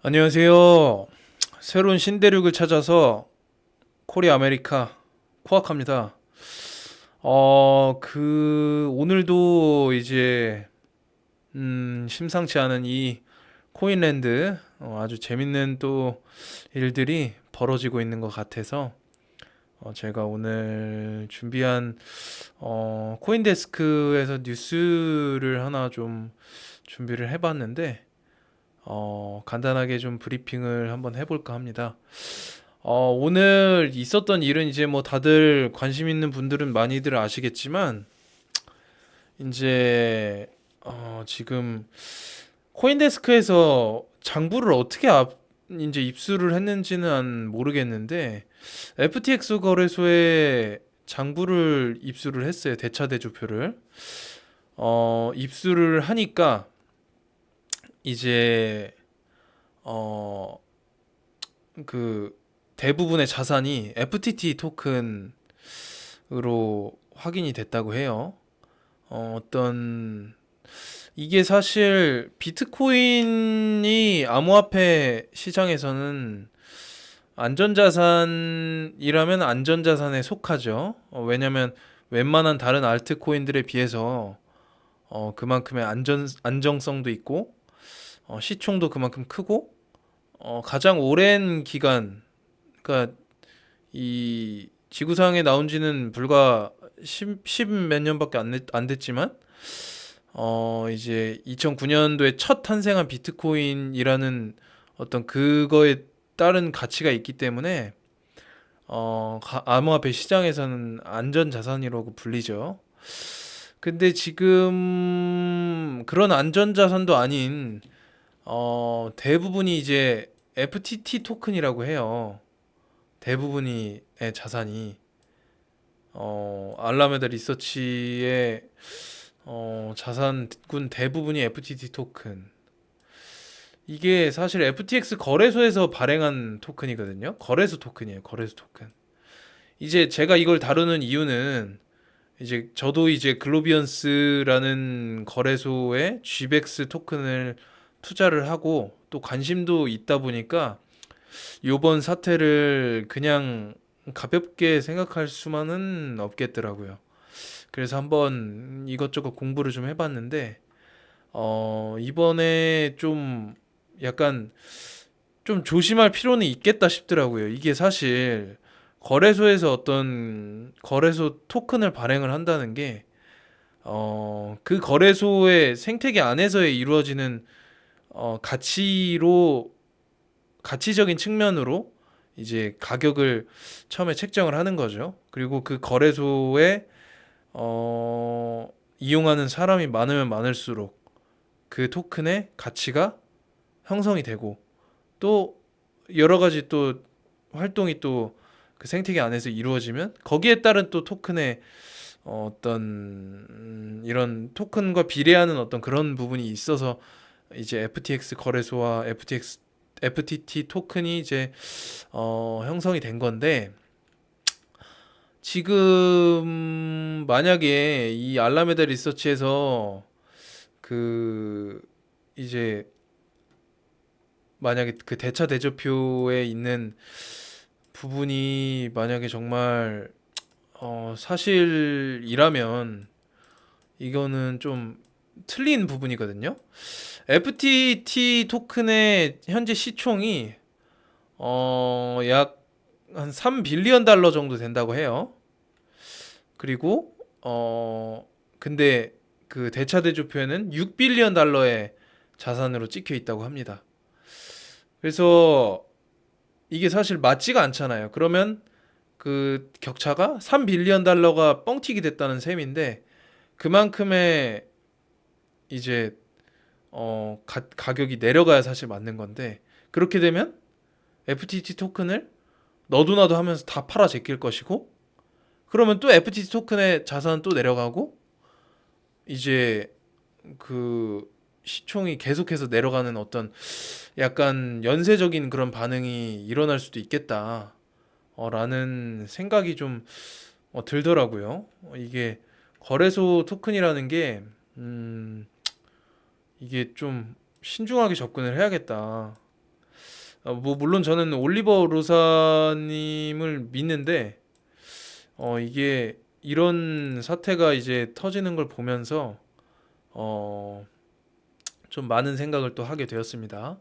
안녕하세요. 새로운 신대륙을 찾아서 코리 아메리카 코악합니다. 오늘도 이제 심상치 않은 이 코인랜드 아주 재밌는 또 일들이 벌어지고 있는 것 같아서 제가 오늘 준비한 코인데스크에서 뉴스를 하나 좀 준비를 해봤는데 간단하게 좀 브리핑을 한번 해볼까 합니다. 오늘 있었던 일은 이제 뭐 다들 관심 있는 분들은 많이들 아시겠지만, 이제, 지금 코인데스크에서 장부를 어떻게 이제 입수를 했는지는 모르겠는데, FTX 거래소에 장부를 입수를 했어요. 대차대조표를. 입수를 하니까, 이제, 어, 그 대부분의 자산이 FTT 토큰으로 확인이 됐다고 해요. 어떤 이게 사실 비트코인이 암호화폐 시장에서는 안전자산이라면 안전자산에 속하죠. 왜냐면 웬만한 다른 알트코인들에 비해서 그만큼의 안정성도 있고 시총도 그만큼 크고 가장 오랜 기간, 그러니까 이 지구상에 나온 지는 불과 10몇 년밖에 안 됐지만 이제 2009년도에 첫 탄생한 비트코인이라는 어떤 그거에 따른 가치가 있기 때문에 암호화폐 시장에서는 안전 자산이라고 불리죠. 근데 지금 그런 안전 자산도 아닌 대부분이 이제 FTT 토큰이라고 해요. 대부분이 의 자산이 알라메다 리서치의 자산군 대부분이 FTT 토큰. 이게 사실 FTX 거래소에서 발행한 토큰이거든요. 거래소 토큰이에요. 거래소 토큰. 이제 제가 이걸 다루는 이유는 이제 저도 이제 글로비언스라는 거래소에 GBEX 토큰을 투자를 하고 또 관심도 있다 보니까 요번 사태를 그냥 가볍게 생각할 수만은 없겠더라고요. 그래서 한번 이것저것 공부를 좀 해봤는데, 이번에 좀 약간 좀 조심할 필요는 있겠다 싶더라고요. 이게 사실 거래소에서 어떤 거래소 토큰을 발행을 한다는 게, 그 거래소의 생태계 안에서 이루어지는 가치로 가치적인 측면으로 이제 가격을 처음에 책정을 하는 거죠. 그리고 그 거래소에 이용하는 사람이 많으면 많을수록 그 토큰의 가치가 형성이 되고 또 여러 가지 또 활동이 또 그 생태계 안에서 이루어지면 거기에 따른 또 토큰의 어떤 이런 토큰과 비례하는 어떤 그런 부분이 있어서 이제 FTX 거래소와 FTT 토큰이 이제 형성이 된 건데 지금 만약에 이 알라메다 리서치에서 그 이제 만약에 그 대차 대조표에 있는 부분이 만약에 정말 사실이라면 이거는 좀 틀린 부분이거든요. FTT 토큰의 현재 시총이 약 한 3빌리언 달러 정도 된다고 해요. 그리고 근데 그 대차대조표에는 6빌리언 달러의 자산으로 찍혀 있다고 합니다. 그래서 이게 사실 맞지가 않잖아요. 그러면 그 격차가 3빌리언 달러가 뻥튀기 됐다는 셈인데 그만큼의 이제 가격이 내려가야 사실 맞는 건데 그렇게 되면 FTT 토큰을 너도 나도 하면서 다 팔아 제낄 것이고 그러면 또 FTT 토큰의 자산은 또 내려가고 이제 그 시총이 계속해서 내려가는 어떤 약간 연쇄적인 그런 반응이 일어날 수도 있겠다. 라는 생각이 좀 들더라고요. 이게 거래소 토큰이라는 게 이게 좀 신중하게 접근을 해야겠다. 뭐 물론 저는 올리버 로사님을 믿는데 이게 이런 사태가 이제 터지는 걸 보면서 어, 좀 많은 생각을 또 하게 되었습니다.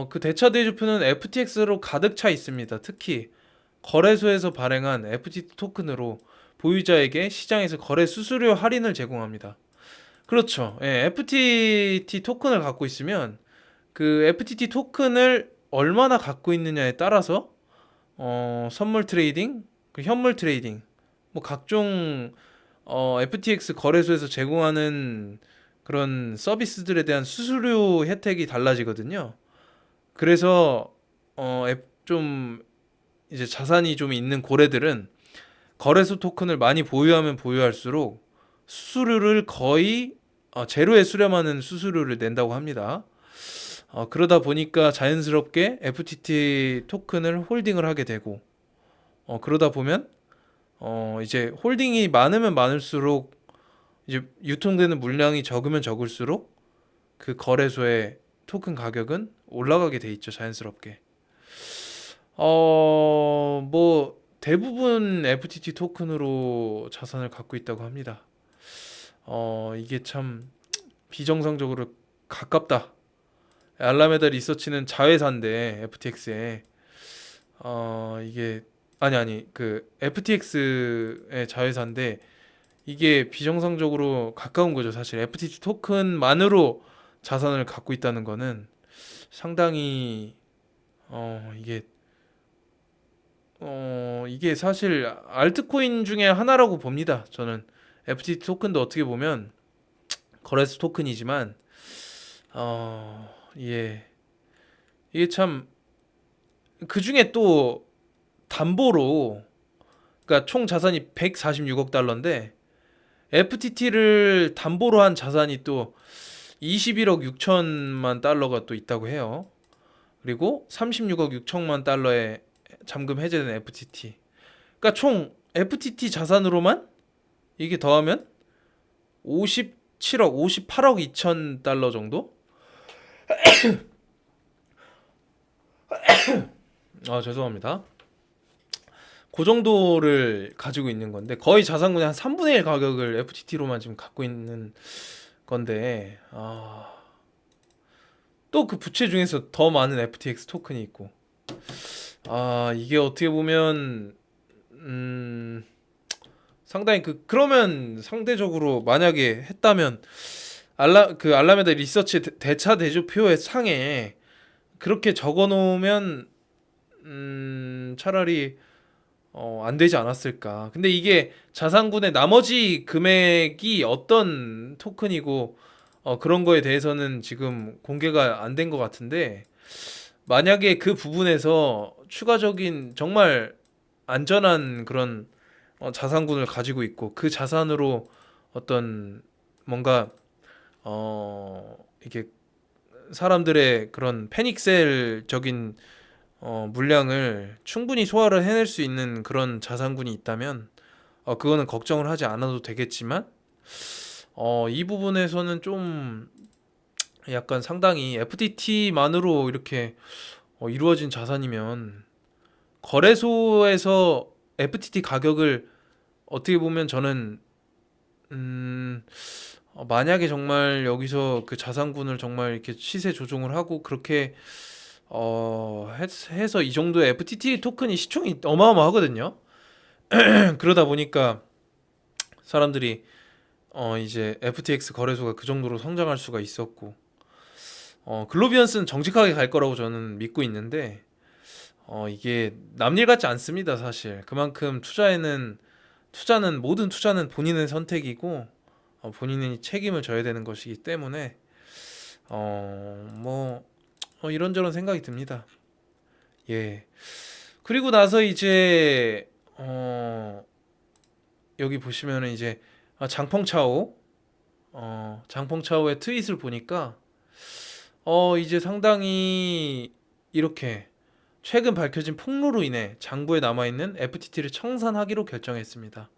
그 대차 대조표는 FTX로 가득 차 있습니다. 특히 거래소에서 발행한 FTT 토큰으로 보유자에게 시장에서 거래 수수료 할인을 제공합니다. 그렇죠. 예, FTT 토큰을 갖고 있으면 그 FTT 토큰을 얼마나 갖고 있느냐에 따라서 선물 트레이딩, 그 현물 트레이딩, 뭐 각종 FTX 거래소에서 제공하는 그런 서비스들에 대한 수수료 혜택이 달라지거든요. 그래서 좀 이제 자산이 좀 있는 고래들은 거래소 토큰을 많이 보유하면 보유할수록 수수료를 거의 제로에 수렴하는 수수료를 낸다고 합니다. 그러다 보니까 자연스럽게 FTT 토큰을 홀딩을 하게 되고 그러다 보면 이제 홀딩이 많으면 많을수록 이제 유통되는 물량이 적으면 적을수록 그 거래소의 토큰 가격은 올라가게 돼 있죠, 자연스럽게. 뭐 대부분 FTT 토큰으로 자산을 갖고 있다고 합니다. 이게 참 비정상적으로 가깝다. 알라메다 리서치는 자회사인데 FTX에 이게 아니 그 FTX의 자회사인데 이게 비정상적으로 가까운 거죠. 사실 FTT 토큰만으로 자산을 갖고 있다는 거는 상당히 이게 이게 사실 알트코인 중에 하나라고 봅니다. 저는 FTT 토큰도 어떻게 보면 거래소 토큰이지만 예, 이게 참 그 중에 또 담보로 그러니까 총 자산이 146억 달러인데 FTT를 담보로 한 자산이 또 21억 6천만 달러가 또 있다고 해요. 그리고 36억 6천만 달러의 잠금 해제된 FTT. 그러니까 총 FTT 자산으로만 이게 더하면 57억, 58억 2천 달러 정도? 죄송합니다. 그 정도를 가지고 있는 건데 거의 자산군의 한 3분의 1 가격을 FTT로만 지금 갖고 있는 건데 또 그 부채 중에서 더 많은 FTX 토큰이 있고 이게 어떻게 보면 상당히 그러면 상대적으로 만약에 했다면 알라메다 리서치 대차 대조표의 상에 그렇게 적어 놓으면 차라리 안 되지 않았을까. 근데 이게 자산군의 나머지 금액이 어떤 토큰이고 그런 거에 대해서는 지금 공개가 안 된 것 같은데 만약에 그 부분에서 추가적인 정말 안전한 그런 자산군을 가지고 있고 그 자산으로 어떤 뭔가 이게 사람들의 그런 패닉셀적인 물량을 충분히 소화를 해낼 수 있는 그런 자산군이 있다면 그거는 걱정을 하지 않아도 되겠지만 이 부분에서는 좀 약간 상당히 FTT만으로 이렇게 이루어진 자산이면 거래소에서 FTT 가격을 어떻게 보면 저는 만약에 정말 여기서 그 자산군을 정말 이렇게 시세 조종을 하고 그렇게 해서 이 정도의 FTT 토큰이 시총이 어마어마하거든요. 그러다 보니까 사람들이 이제 FTX 거래소가 그 정도로 성장할 수가 있었고 글로비언스는 정직하게 갈 거라고 저는 믿고 있는데 이게 남일 같지 않습니다, 사실. 그만큼 모든 투자는 본인의 선택이고 본인이 책임을 져야 되는 것이기 때문에 뭐 이런저런 생각이 듭니다. 예. 그리고 나서 이제 여기 보시면은 이제 장펑차오 장펑차오의 트윗을 보니까 이제 상당히 이렇게 최근 밝혀진 폭로로 인해 장부에 남아있는 FTT를 청산하기로 결정했습니다.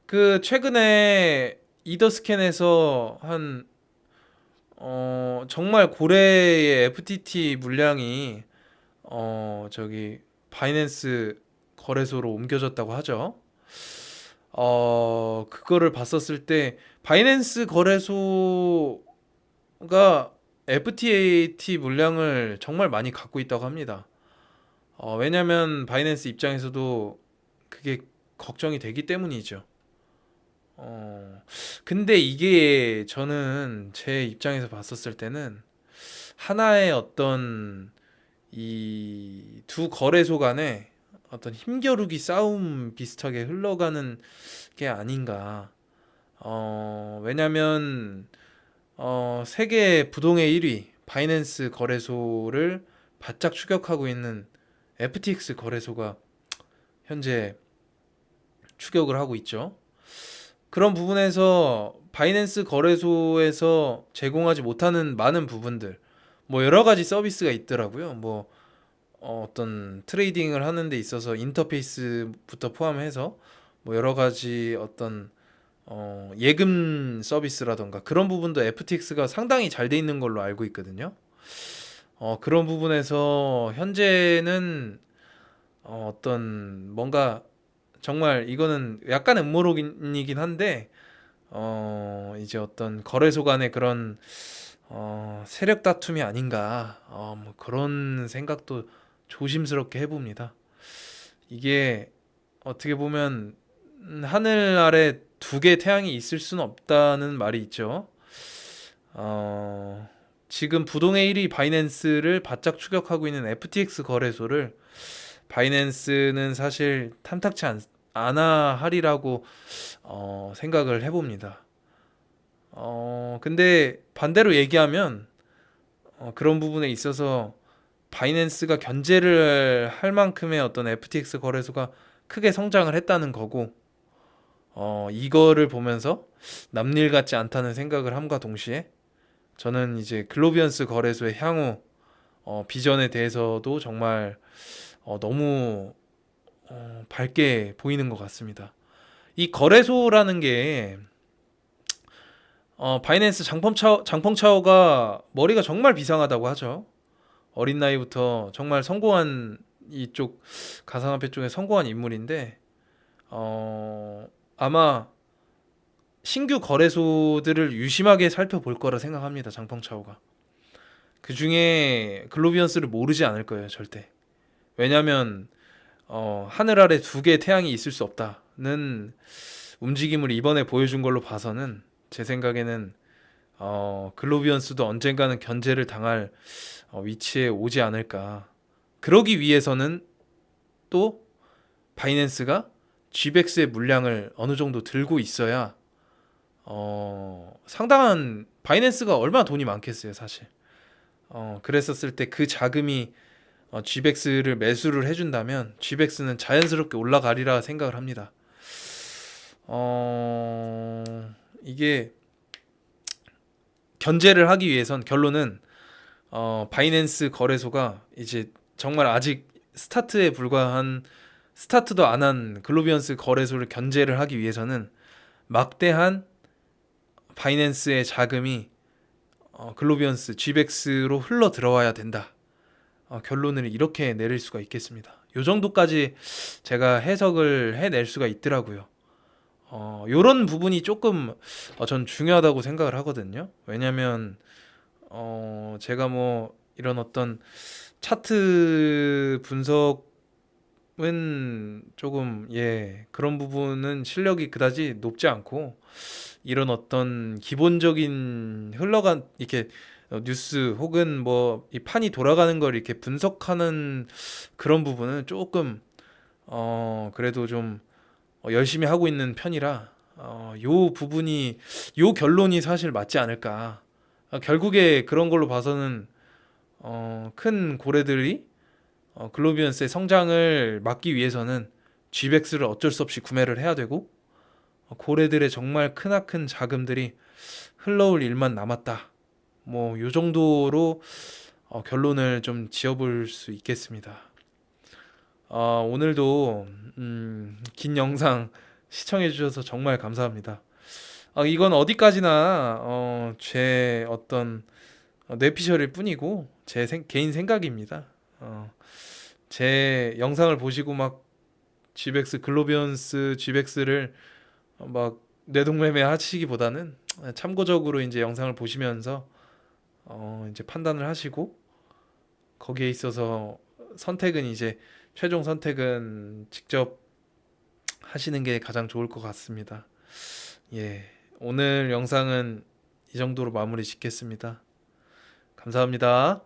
그 최근에 이더스캔에서 한 정말 고래의 FTT 물량이 저기 바이낸스 거래소로 옮겨졌다고 하죠. 그거를 봤었을 때 바이낸스 거래소가 FTT 물량을 정말 많이 갖고 있다고 합니다. 왜냐면 바이낸스 입장에서도 그게 걱정이 되기 때문이죠. 어, 근데 이게 저는 제 입장에서 봤었을 때는 하나의 어떤 이 두 거래소 간의 어떤 힘겨루기 싸움 비슷하게 흘러가는 게 아닌가. 왜냐면 세계 부동의 1위 바이낸스 거래소를 바짝 추격하고 있는 FTX 거래소가 현재 추격을 하고 있죠. 그런 부분에서 바이낸스 거래소에서 제공하지 못하는 많은 부분들, 뭐 여러 가지 서비스가 있더라고요. 뭐 어떤 트레이딩을 하는 데 있어서 인터페이스부터 포함해서 뭐 여러 가지 어떤 예금 서비스라던가 그런 부분도 FTX가 상당히 잘 돼 있는 걸로 알고 있거든요. 그런 부분에서 현재는 어떤 뭔가 정말 이거는 약간 음모론이긴 한데 이제 어떤 거래소 간의 그런 세력 다툼이 아닌가 뭐 그런 생각도 조심스럽게 해봅니다. 이게 어떻게 보면 하늘 아래 두 개 태양이 있을 수는 없다는 말이 있죠. 지금 부동의 1위 바이낸스를 바짝 추격하고 있는 FTX 거래소를 바이낸스는 사실 탐탁치 않아 하리라고 생각을 해봅니다. 근데 반대로 얘기하면 그런 부분에 있어서 바이낸스가 견제를 할 만큼의 어떤 FTX 거래소가 크게 성장을 했다는 거고, 이거를 보면서 남일 같지 않다는 생각을 함과 동시에 저는 이제 글로비언스 거래소의 향후 비전에 대해서도 정말 너무 밝게 보이는 것 같습니다. 이 거래소라는 게 바이낸스 장펑차오가 머리가 정말 비상하다고 하죠. 어린 나이부터 정말 성공한 이쪽 가상화폐 쪽에 성공한 인물인데 아마 신규 거래소들을 유심하게 살펴볼 거라 생각합니다. 장펑차오가. 그 중에 글로비언스를 모르지 않을 거예요, 절대. 왜냐하면 하늘 아래 두 개의 태양이 있을 수 없다는 움직임을 이번에 보여준 걸로 봐서는 제 생각에는 글로비언스도 언젠가는 견제를 당할 위치에 오지 않을까. 그러기 위해서는 또 바이낸스가 GBEX의 물량을 어느 정도 들고 있어야 상당한 바이낸스가 얼마나 돈이 많겠어요, 사실. 그랬었을 때 그 자금이 GBEX를 매수를 해준다면 GBEX는 자연스럽게 올라가리라 생각을 합니다. 이게 견제를 하기 위해선 결론은 바이낸스 거래소가 이제 정말 아직 스타트에 불과한 스타트도 안 한 글로비언스 거래소를 견제를 하기 위해서는 막대한 바이낸스의 자금이 글로비언스 GBEX로 흘러 들어와야 된다. 결론을 이렇게 내릴 수가 있겠습니다. 요 정도까지 제가 해석을 해낼 수가 있더라고요. 요런 부분이 조금 전 중요하다고 생각을 하거든요. 왜냐면 제가 뭐 이런 어떤 차트 분석은 조금 그런 부분은 실력이 그다지 높지 않고 이런 어떤 기본적인 흘러간 이렇게 뉴스 혹은 뭐 이 판이 돌아가는 걸 이렇게 분석하는 그런 부분은 조금 그래도 좀 열심히 하고 있는 편이라 요 부분이 요 결론이 사실 맞지 않을까. 결국에 그런 걸로 봐서는 큰 고래들이 글로비언스의 성장을 막기 위해서는 GBEX를 어쩔 수 없이 구매를 해야 되고 고래들의 정말 크나큰 자금들이 흘러올 일만 남았다. 뭐 요 정도로 결론을 좀 지어볼 수 있겠습니다. 오늘도 긴 영상 시청해 주셔서 정말 감사합니다. 이건 어디까지나 제 어떤 뇌피셜일 뿐이고 개인 생각입니다. 제 영상을 보시고 막 GX 글로비언스 GX를 막 뇌동매매 하시기보다는 참고적으로 이제 영상을 보시면서 이제 판단을 하시고 거기에 있어서 선택은 이제 최종 선택은 직접 하시는 게 가장 좋을 것 같습니다. 예. 오늘 영상은 이 정도로 마무리 짓겠습니다. 감사합니다.